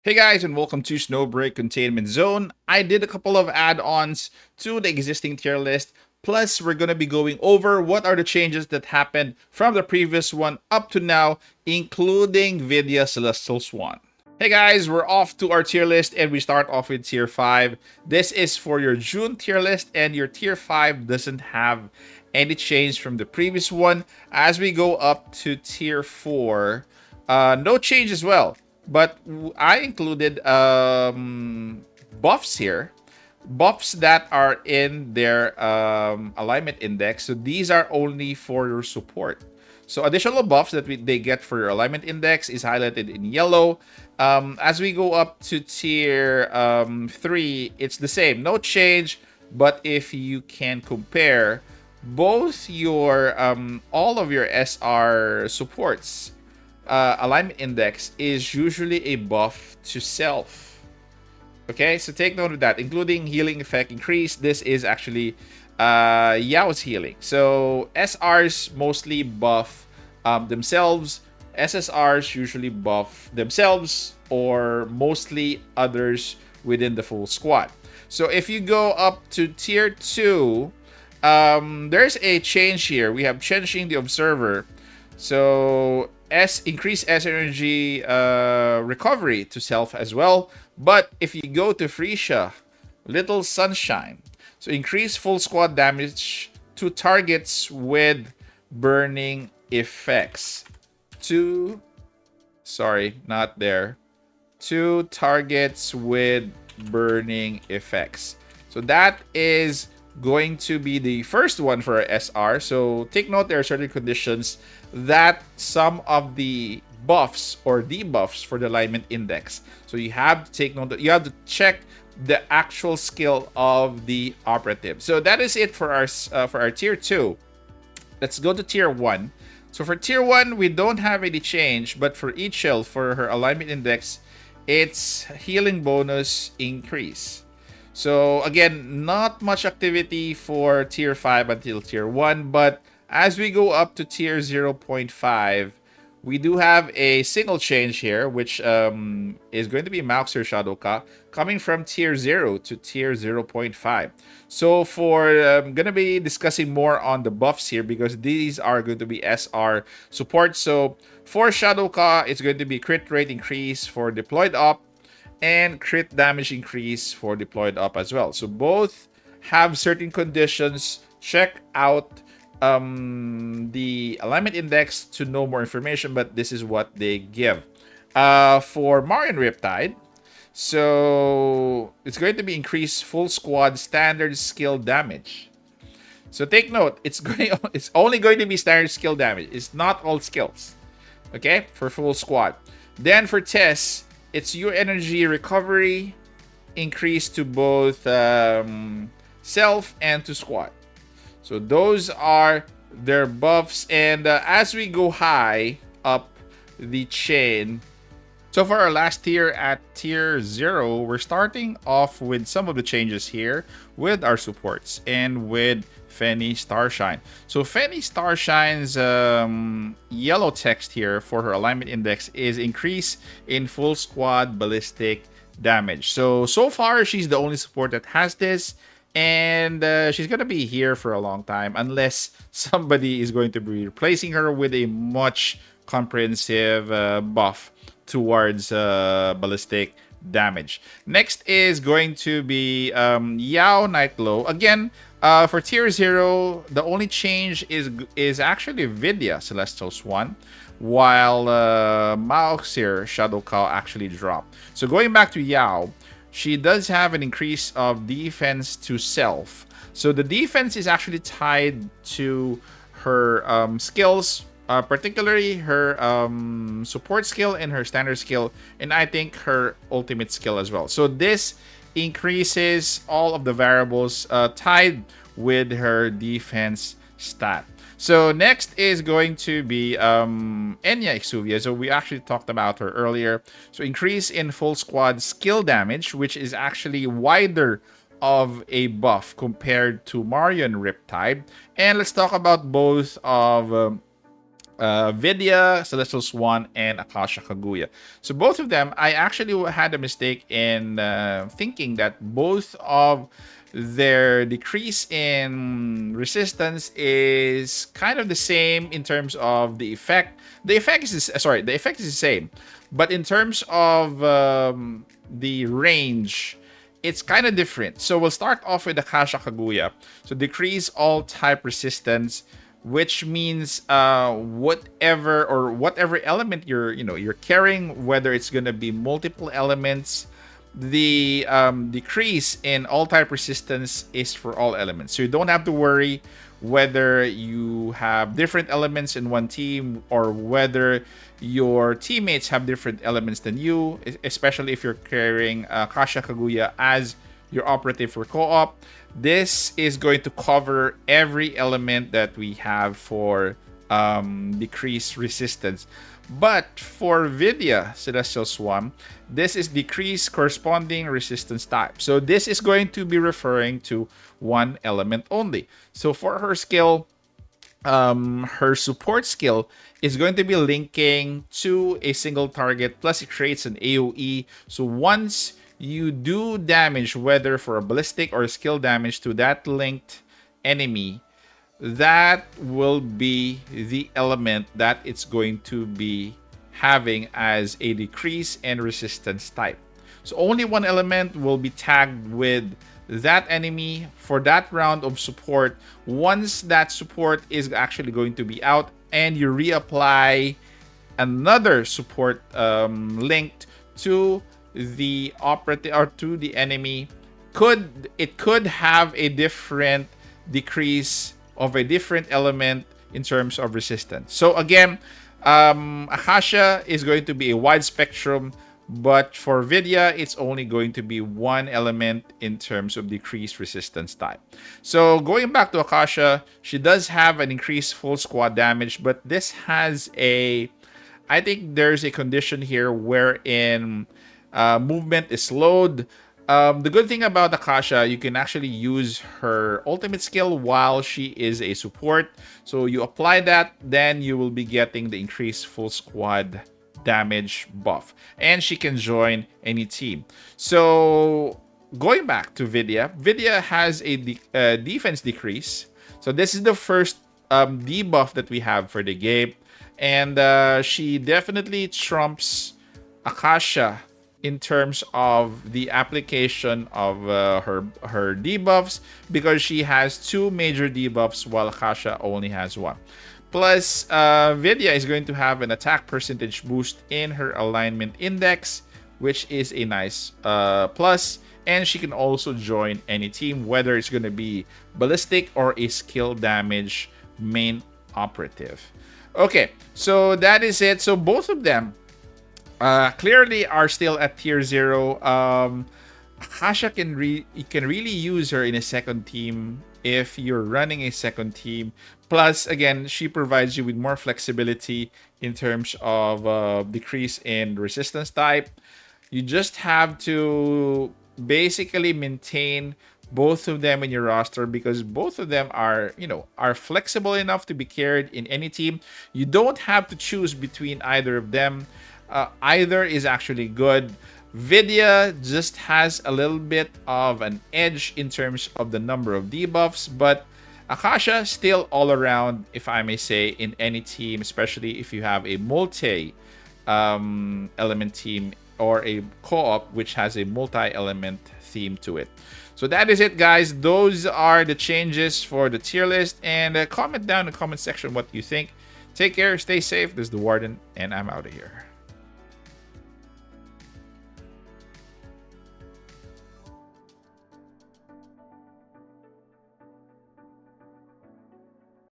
Hey guys, and welcome to Snowbreak Containment Zone. I did a couple of add-ons to the existing tier list. Plus, we're going to be going over what are the changes that happened from the previous one up to now, including Vidya Celestial Swan. Hey guys, we're off to our tier list and we start off with tier 5. This is for your June tier list and your tier 5 doesn't have any change from the previous one. As we go up to tier 4, no change as well. But I included buffs here, buffs that are in their alignment index. So these are only for your support. So additional buffs that they get for your alignment index is highlighted in yellow. As we go up to tier 3, it's the same, no change. But if you can compare both your all of your SR supports, alignment index is usually a buff to self. Okay, so take note of that, including healing effect increase. This is actually Yao's healing. So SRs mostly buff themselves. SSRs usually buff themselves or mostly others within the full squad. So if you go up to tier 2, there's a change here. We have changing the observer. So increase S energy recovery to self as well. But if you go to Freesia, Little Sunshine, so increase full squad damage to targets with burning effects. Not there. To targets with burning effects. So that is going to be the first one for SR. So take note, there are certain conditions that some of the buffs or debuffs for the alignment index. So you have to take note that you have to check the actual skill of the operative. So that is it for our tier 2. Let's go to tier 1. So for tier 1, we don't have any change, but for Ichil, for her alignment index, it's healing bonus increase. So again, not much activity for tier 5 until tier 1, but as we go up to tier 0.5, we do have a single change here, which is going to be Mauxer Shadowka, coming from tier 0 to tier 0.5. So I'm going to be discussing more on the buffs here because these are going to be SR support. So for Shadowka, it's going to be crit rate increase for deployed op and crit damage increase for deployed up as well. So both have certain conditions. Check out the alignment index to know more information, but this is what they give. For Marion Riptide, so it's going to be increased full squad standard skill damage. So take note, it's only going to be standard skill damage. It's not all skills. Okay, for full squad. Then for Tess, it's your energy recovery increase to both self and to squad. So those are their buffs. And as we go high up the chain, so for our last tier at tier 0, we're starting off with some of the changes here with our supports and with Fenny Starshine. So Fenny Starshine's yellow text here for her alignment index is increase in full squad ballistic damage. So far, she's the only support that has this. And she's going to be here for a long time unless somebody is going to be replacing her with a much comprehensive buff towards ballistic damage. Next is going to be Yao Nightglow. Again, for tier 0, the only change is actually Vidya Celestial Swan, while Mauxir Shadow Cow actually dropped. So going back to Yao, she does have an increase of defense to self. So the defense is actually tied to her skills, particularly her support skill and her standard skill, and I think her ultimate skill as well. So this increases all of the variables tied with her defense stat. So next is going to be Enya Exuvia. So we actually talked about her earlier. So increase in full squad skill damage, which is actually wider of a buff compared to Marion Riptide. And let's talk about both of Vidya, Celestial Swan, and Akasha Kaguya. So both of them, I actually had a mistake in thinking that both of their decrease in resistance is kind of the same in terms of the effect. The effect is the same, but in terms of the range, it's kind of different. So we'll start off with Akasha Kaguya. So decrease all type resistance, which means whatever element you're carrying, whether it's gonna be multiple elements, the decrease in all type resistance is for all elements. So you don't have to worry whether you have different elements in one team or whether your teammates have different elements than you, especially if you're carrying Kasha Kaguya as your operative for co-op. This is going to cover every element that we have for decreased resistance. But for Vidya, Celestial Swan, this is decreased corresponding resistance type. So this is going to be referring to one element only. So for her skill, her support skill is going to be linking to a single target, plus it creates an AoE. So once you do damage, whether for a ballistic or skill damage to that linked enemy, that will be the element that it's going to be having as a decrease in resistance type. So only one element will be tagged with that enemy for that round of support. Once that support is actually going to be out and you reapply another support linked to the operative or to the enemy, it could have a different decrease of a different element in terms of resistance. So again, Akasha is going to be a wide spectrum, but for Vidya, it's only going to be one element in terms of decreased resistance type. So going back to Akasha, she does have an increased full squad damage, but this has I think there's a condition here wherein movement is slowed. The good thing about Akasha, you can actually use her ultimate skill while she is a support. So you apply that, then you will be getting the increased full squad damage buff. And she can join any team. So going back to Vidya, Vidya has a defense decrease. So this is the first debuff that we have for the game. And she definitely trumps Akasha in terms of the application of her debuffs, because she has two major debuffs while Akasha only has one. Plus, Vidya is going to have an attack percentage boost in her alignment index, which is a nice plus. And she can also join any team, whether it's going to be ballistic or a skill damage main operative. Okay, so that is it. So both of them clearly are still at tier 0. Akasha you can really use her in a second team if you're running a second team. Plus, again, she provides you with more flexibility in terms of decrease in resistance type. You just have to basically maintain both of them in your roster, because both of them are flexible enough to be carried in any team. You don't have to choose between either of them. Either is actually good. Vidya just has a little bit of an edge in terms of the number of debuffs, but Akasha still all around, if I may say, in any team, especially if you have a multi element team or a co-op which has a multi-element theme to it. So that is it, guys. Those are the changes for the tier list, and comment down in the comment section what you think. Take care, stay safe. This is the Warden, and I'm out of here.